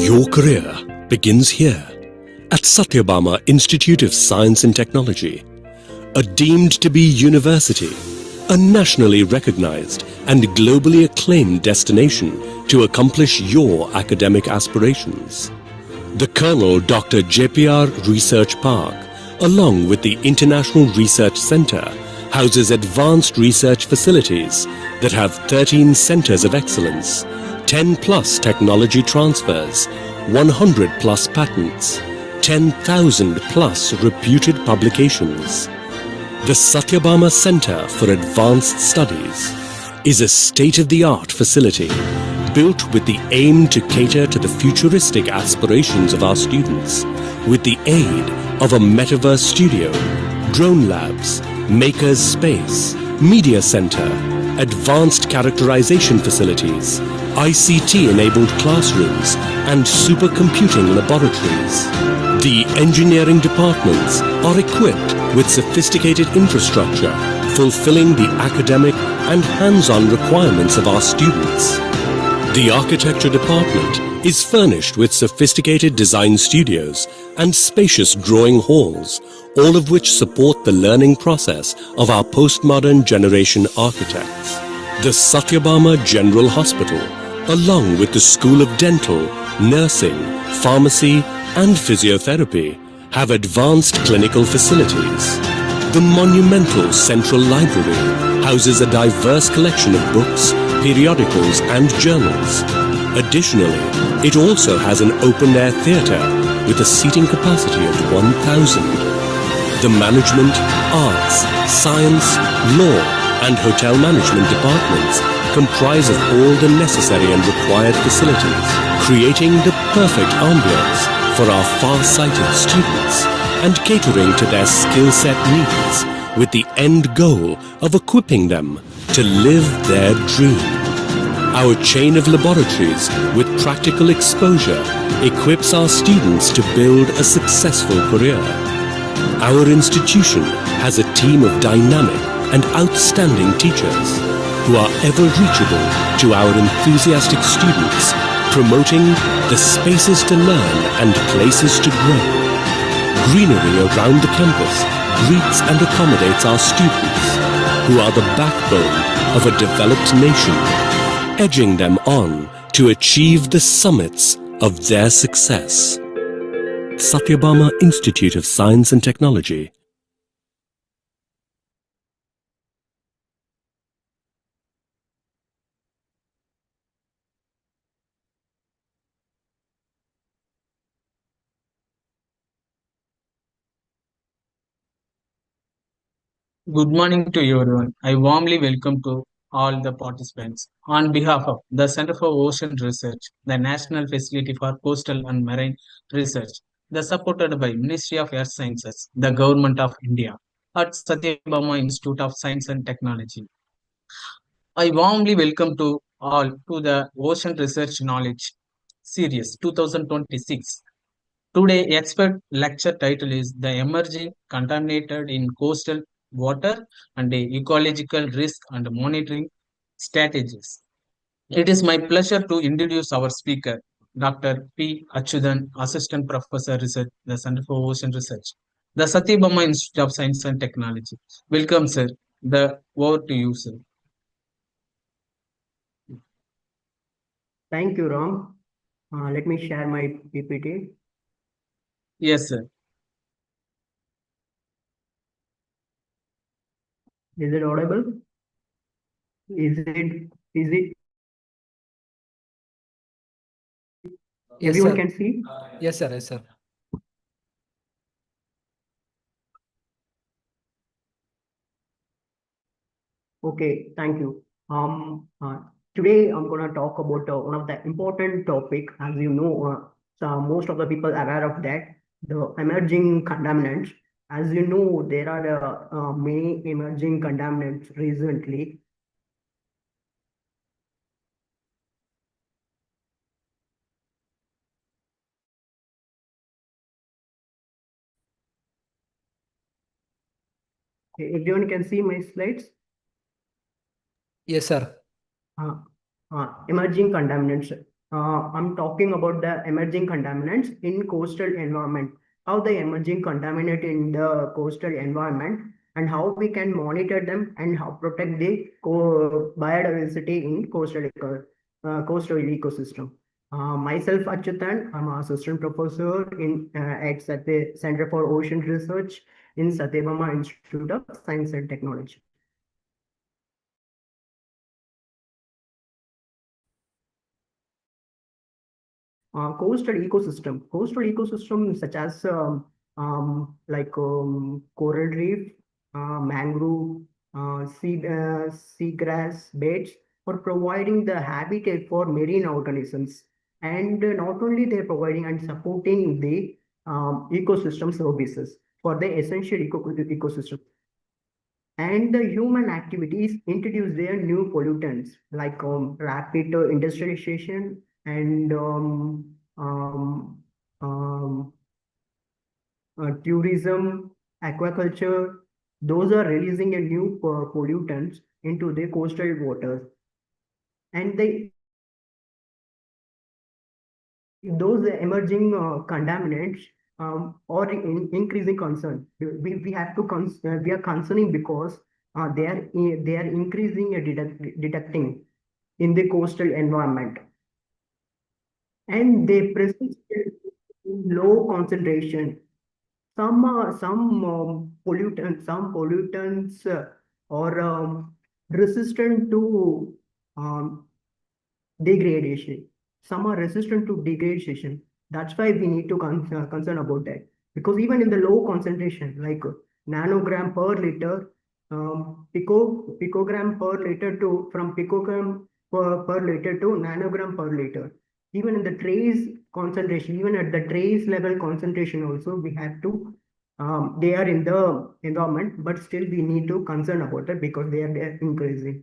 Your career begins here at Satyabama Institute of Science and Technology, a deemed to be university, a nationally recognized and globally acclaimed destination to accomplish your academic aspirations. The Colonel Dr. JPR Research Park, along with the International Research Center, houses advanced research facilities that have 13 centers of excellence, 10 plus technology transfers, 100 plus patents, 10,000 plus reputed publications. The Satyabama Center for Advanced Studies is a state-of-the-art facility built with the aim to cater to the futuristic aspirations of our students with the aid of a metaverse studio, drone labs, makers space, media center, advanced characterization facilities, ICT-enabled classrooms, and supercomputing laboratories. The engineering departments are equipped with sophisticated infrastructure, fulfilling the academic and hands-on requirements of our students. The architecture department is furnished with sophisticated design studios and spacious drawing halls, all of which support the learning process of our postmodern generation architects. The Satyabama General Hospital, along with the School of Dental, Nursing, Pharmacy and Physiotherapy, have advanced clinical facilities. The monumental Central Library houses a diverse collection of books, periodicals and journals. Additionally, it also has an open-air theatre with a seating capacity of 1,000. The Management, Arts, Science, Law and Hotel Management departments comprise of all the necessary and required facilities, creating the perfect ambience for our far-sighted students and catering to their skill set needs with the end goal of equipping them to live their dream. Our chain of laboratories with practical exposure equips our students to build a successful career. Our institution has a team of dynamic and outstanding teachers who are ever reachable to our enthusiastic students, promoting the spaces to learn and places to grow. Greenery around the campus greets and accommodates our students, who are the backbone of a developed nation. edging them on to achieve the summits of their success. Satyabama Institute of Science and Technology. Good morning to everyone. I warmly welcome to all the participants. On behalf of the Center for Ocean Research, the National Facility for Coastal and Marine Research, the supported by Ministry of Earth Sciences, the Government of India, at Satyabama Institute of Science and Technology. I warmly welcome to all to the Ocean Research Knowledge Series 2026. Today, expert lecture title is The Emerging Contaminated in Coastal Water and Ecological Risk and Monitoring Strategies. It is my pleasure to introduce our speaker, Dr. P. Achudan, Assistant Professor Research, the Center for Ocean Research, the Satyabama Institute of Science and Technology. Welcome, sir. The over to you, sir. Thank you, Ram. Let me share my PPT. Yes, sir. Is it audible? Is it Yes, everyone sir. can see? Yes, sir. Yes, sir. Okay, thank you. Today I'm gonna talk about one of the important topic, as you know, so most of the people are aware of that, the emerging contaminants. As you know, there are many emerging contaminants recently. Everyone can see my slides? Yes, sir. Emerging contaminants. I'm talking about the emerging contaminants in coastal environment. How they emerging contaminate in the coastal environment and how we can monitor them and how protect the biodiversity in coastal ecosystem. Myself, Achyutan, I'm an assistant professor at the Center for Ocean Research in Satyabama Institute of Science and Technology. Coastal ecosystem such as coral reef, mangrove, seagrass beds for providing the habitat for marine organisms. And not only they're providing and supporting the ecosystem services for the essential ecosystem. And the human activities introduce their new pollutants like rapid industrialization and um, tourism, aquaculture. Those are releasing a new pollutants into the coastal waters, and those emerging contaminants are increasing concern. We have to we are concerning because they are increasing detecting in the coastal environment, and they persist in low concentration. Some pollutants are resistant to um, degradation. Some are resistant to degradation. That's why we need to concern about that. Because even in the low concentration, like nanogram per liter, picogram per liter to from picogram per liter to nanogram per liter. Even in the trace concentration, even at the trace level concentration, also we have to. They are in the environment, but still we need to concern about it because they are increasing.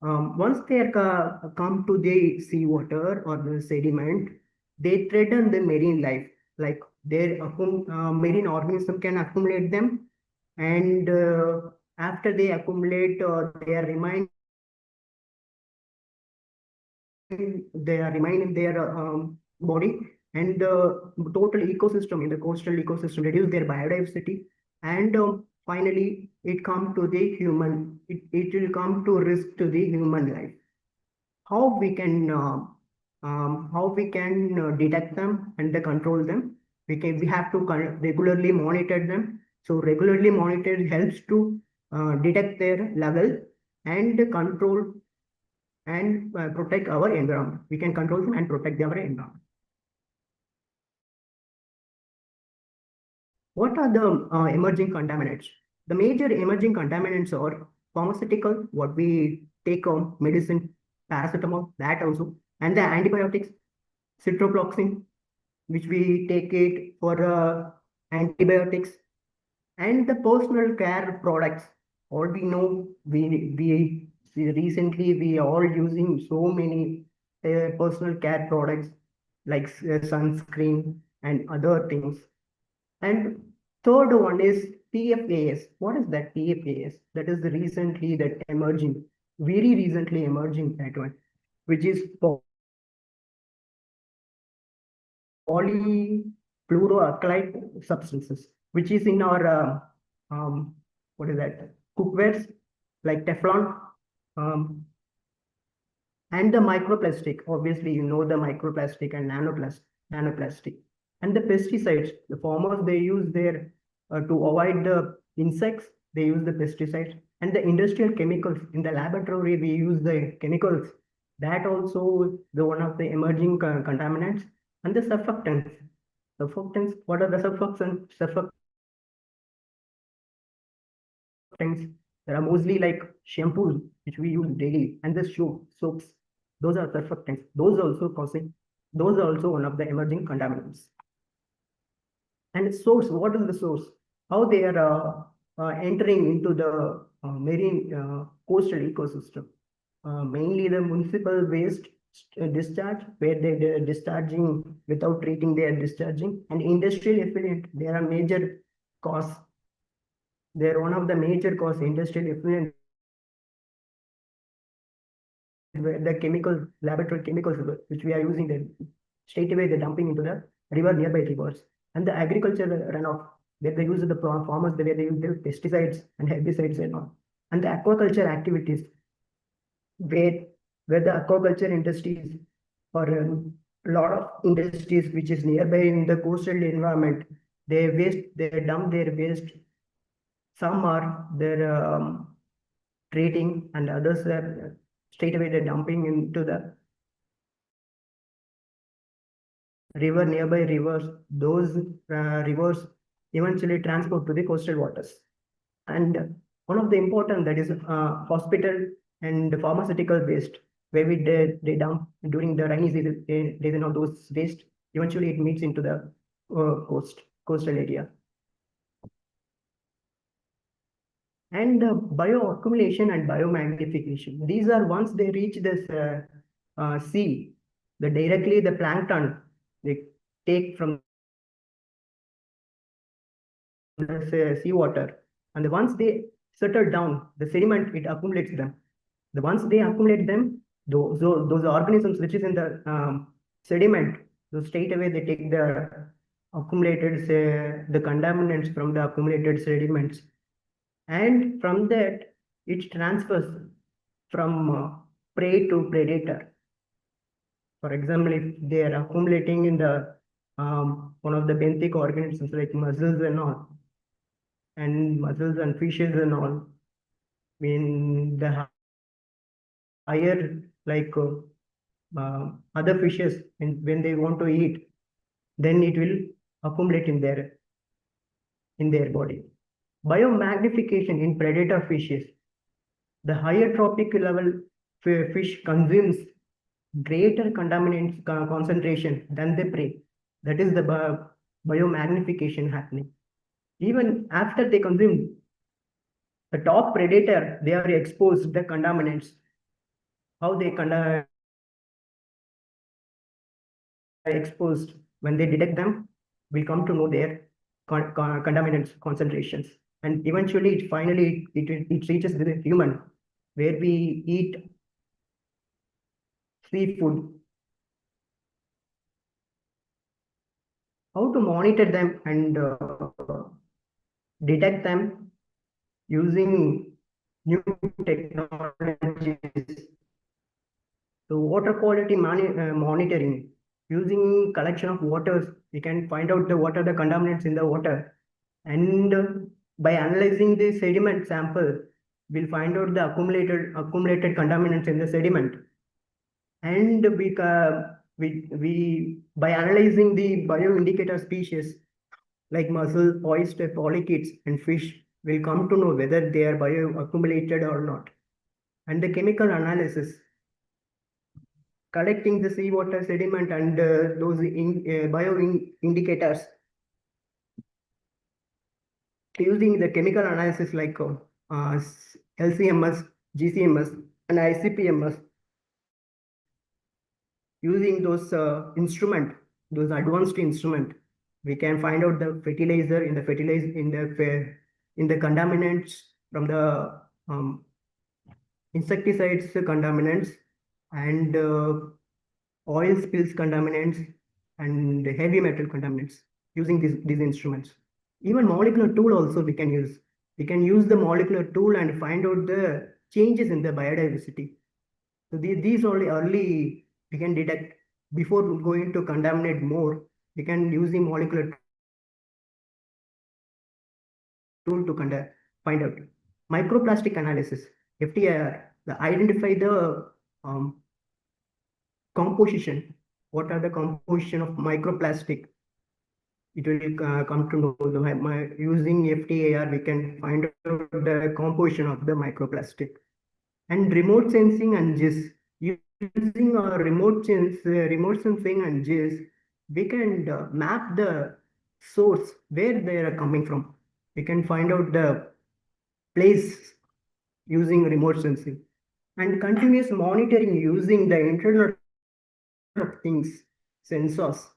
Once they come to the seawater or the sediment, they threaten the marine life. Like their marine organism can accumulate them, and after they accumulate, they are remain in their body, and the total ecosystem in the coastal ecosystem reduce their biodiversity, and finally it come to the human. It will come to risk to the human life. how we can detect them and control them. We have to regularly monitor them. So regularly monitored helps to detect their level and control and protect our environment. We can control them and protect our environment. What are the emerging contaminants? The major emerging contaminants are pharmaceutical, what we take on medicine, paracetamol, that also, and the antibiotics, ciprofloxacin, which we take it for antibiotics, and the personal care products. All we know, we recently we all using so many personal care products like sunscreen and other things. And third one is PFAS. What is that PFAS? That is the recently that emerging, very recently emerging that one, which is polyfluoroalkyl substances, which is in our what is that, cookwares like Teflon, um, and the microplastic. Obviously, you know the microplastic and nanoplastic, and the pesticides. The farmers, they use their to avoid the insects. They use the pesticides and the industrial chemicals. In the laboratory, we use the chemicals. That also the one of the emerging contaminants, and the surfactants. Surfactants. What are the surfactants? Surfactants. There are mostly like shampoos which we use daily, and the soaps. Those are surfactants. Those are also one of the emerging contaminants. And source, what is the source? How they are entering into the marine coastal ecosystem. Mainly the municipal waste discharge, where they're discharging without treating, they are discharging, and industrial effluent. There are major cause. They're one of the major cause, industrial effluent, where the chemical, laboratory chemicals which we are using, them straight away they're dumping into the river, nearby rivers. And the agriculture runoff, where they use the farmers, where they use the pesticides and herbicides and all. And the aquaculture activities, where the aquaculture industries or a lot of industries which is nearby in the coastal environment, they dump their waste. Some are they're treating, and others are straight away they're dumping into the river, nearby rivers. Those rivers eventually transport to the coastal waters. And one of the important, that is hospital and pharmaceutical waste, where they dump during the rainy season. They know those waste eventually it meets into the coastal area. And bioaccumulation and biomagnification. These are, once they reach this sea, directly the plankton they take from the seawater, and once they settle down, the sediment it accumulates them. Once they accumulate them, those organisms which is in the sediment, so straight away they take the accumulated, the contaminants from the accumulated sediments, and from that it transfers from prey to predator. For example, if they are accumulating in the one of the benthic organisms like mussels and all, and mussels and fishes and all, when the higher like other fishes, and when they want to eat, then it will accumulate in their body. Biomagnification in predator fishes. The higher trophic level fish consumes greater contaminants concentration than the prey. That is the biomagnification happening. Even after they consume the top predator, they are exposed the contaminants. How they exposed, when they detect them, we come to know their contaminants concentrations, and eventually finally it reaches the human, where we eat seafood. How to monitor them and detect them using new technologies. So water quality monitoring, using collection of waters, we can find out what are the contaminants in the water. And by analyzing the sediment sample, we'll find out the accumulated contaminants in the sediment. And we by analyzing the bioindicator species like mussel, oyster, polychaetes, and fish, will come to know whether they are bioaccumulated or not. And the chemical analysis, collecting the seawater sediment and those bioindicators, using the chemical analysis like LCMS, GCMS, and ICPMS, using those those advanced instrument, we can find out the fertilizer in the contaminants from the insecticides contaminants and oil spills contaminants and heavy metal contaminants using these instruments. Even molecular tool also we can use. We can use the molecular tool and find out the changes in the biodiversity. So these only early we can detect before going to contaminate more. We can use the molecular tool to find out. Microplastic analysis, FTIR, the identify the composition. What are the composition of microplastic? It will come to know using FTIR, we can find out the composition of the microplastic. And remote sensing and GIS. Using our remote sensing and GIS, we can map the source where they are coming from. We can find out the place using remote sensing. And continuous monitoring using the Internet of Things sensors,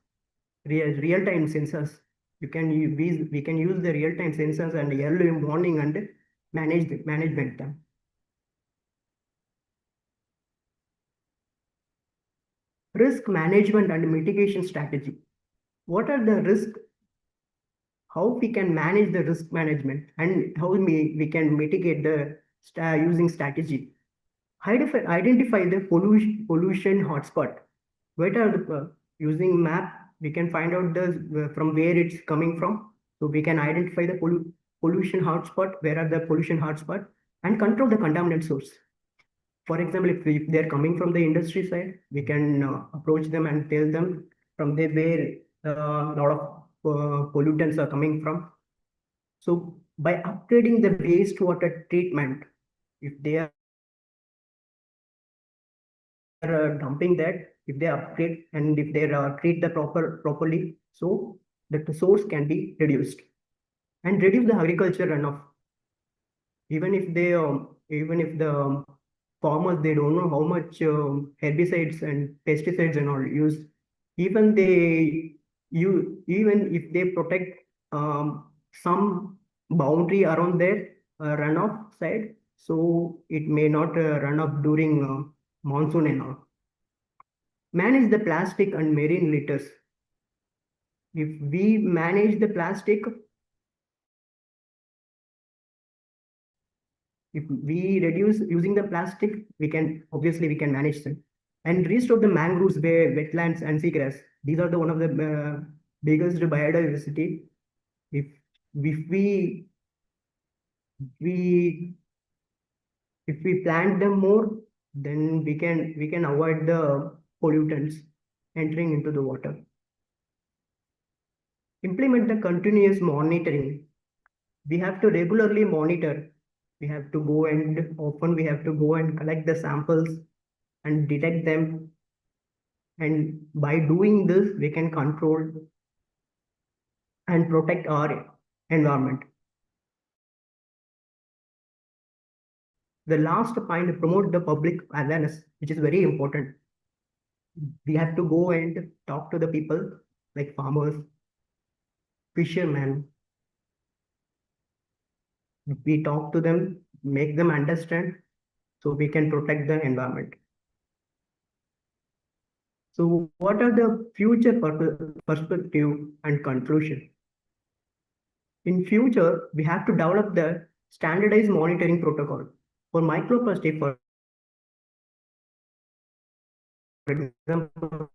real-time sensors. We can use the real-time sensors and early morning and management them. Risk management and mitigation strategy. What are the risks? How we can manage the risk management and how we can mitigate the using strategy. Identify the pollution hotspot. What are the using map? We can find out the from where it's coming from. So we can identify the pollution hotspot. Where are the pollution hotspot and control the contaminant source. For example, if they're coming from the industry side, we can approach them and tell them from there where a lot of pollutants are coming from. So by upgrading the wastewater treatment, if they are dumping that, if they upgrade and if they treat the properly, so that the source can be reduced and reduce the agriculture runoff. Even if the farmers, they don't know how much herbicides and pesticides and all used, even if they protect some boundary around their runoff side, so it may not run off during monsoon and all. Manage the plastic and marine litters. If we manage the plastic, if we reduce using the plastic, we can manage them. And restore the mangroves, wetlands and seagrass. These are one of the biggest biodiversity. If we plant them more, then we can avoid the pollutants entering into the water. Implement the continuous monitoring. We have to regularly monitor. We have to go and collect the samples and detect them. And by doing this, we can control and protect our environment. The last point, promote the public awareness, which is very important. We have to go and talk to the people like farmers, fishermen. We talk to them, make them understand, so we can protect the environment. So what are the future perspective and conclusion? In future, we have to develop the standardized monitoring protocol for microplastic, for example,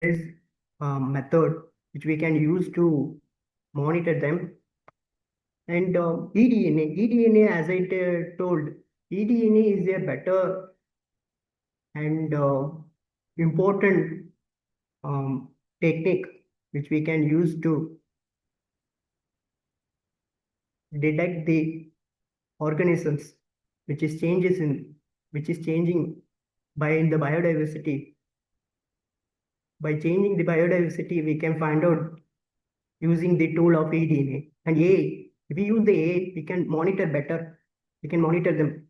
is a method which we can use to monitor them. And eDNA, as I told, eDNA is a better and important technique which we can use to detect the organisms which is changing by the biodiversity. By changing the biodiversity, we can find out using the tool of eDNA and AI. If we use the AI, we can monitor better. We can monitor them.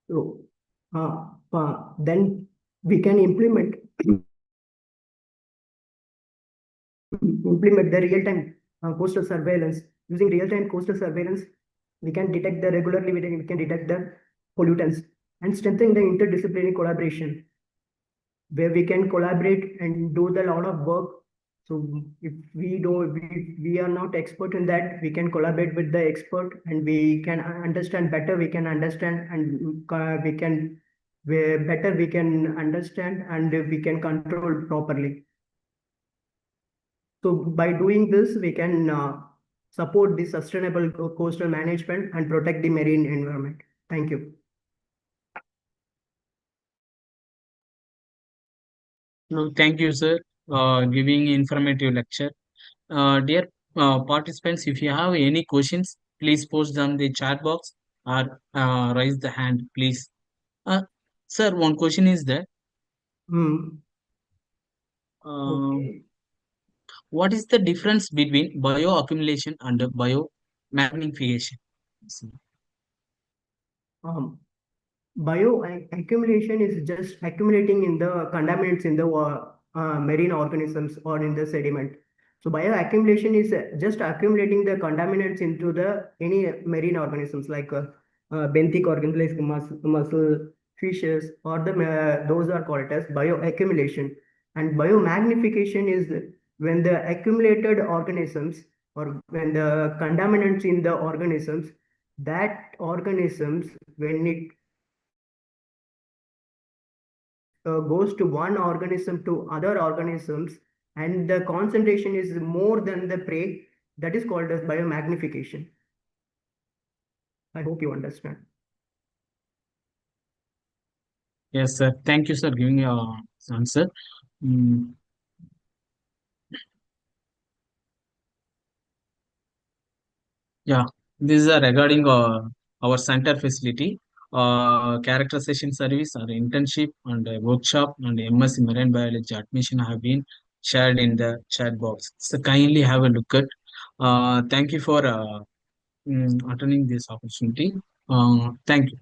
So then we can implement the real-time coastal surveillance. Using real-time coastal surveillance, we can detect the regularly, we can detect the pollutants and strengthen the interdisciplinary collaboration, where we can collaborate and do the lot of work. So if we are not expert in that, we can collaborate with the expert and we can understand better. We can understand and better we can understand and we can control properly. So by doing this, we can support the sustainable coastal management and protect the marine environment. Thank you. No, thank you, sir, giving informative lecture. Dear participants, if you have any questions, please post them in the chat box or raise the hand, please. Uh, Sir, one question is that Hmm. uh, Okay. what is the difference between bioaccumulation and biomagnification? Um, Bioaccumulation is just accumulating in the contaminants in the marine organisms or in the sediment. So bioaccumulation is just accumulating the contaminants into the any marine organisms like benthic organisms like mussel, fishes, or those are called as bioaccumulation. And biomagnification is when the accumulated organisms or when the contaminants in the organisms, that organisms, when it goes to one organism to other organisms and the concentration is more than the prey, that is called as biomagnification. I hope you understand. Yes, sir. Thank you, sir, giving your answer. Mm, yeah, this is regarding our center facility, characterization service, our internship and workshop and MSc Marine Biology admission have been shared in the chat box. So kindly have a look at. Thank you for attending this opportunity. Thank you.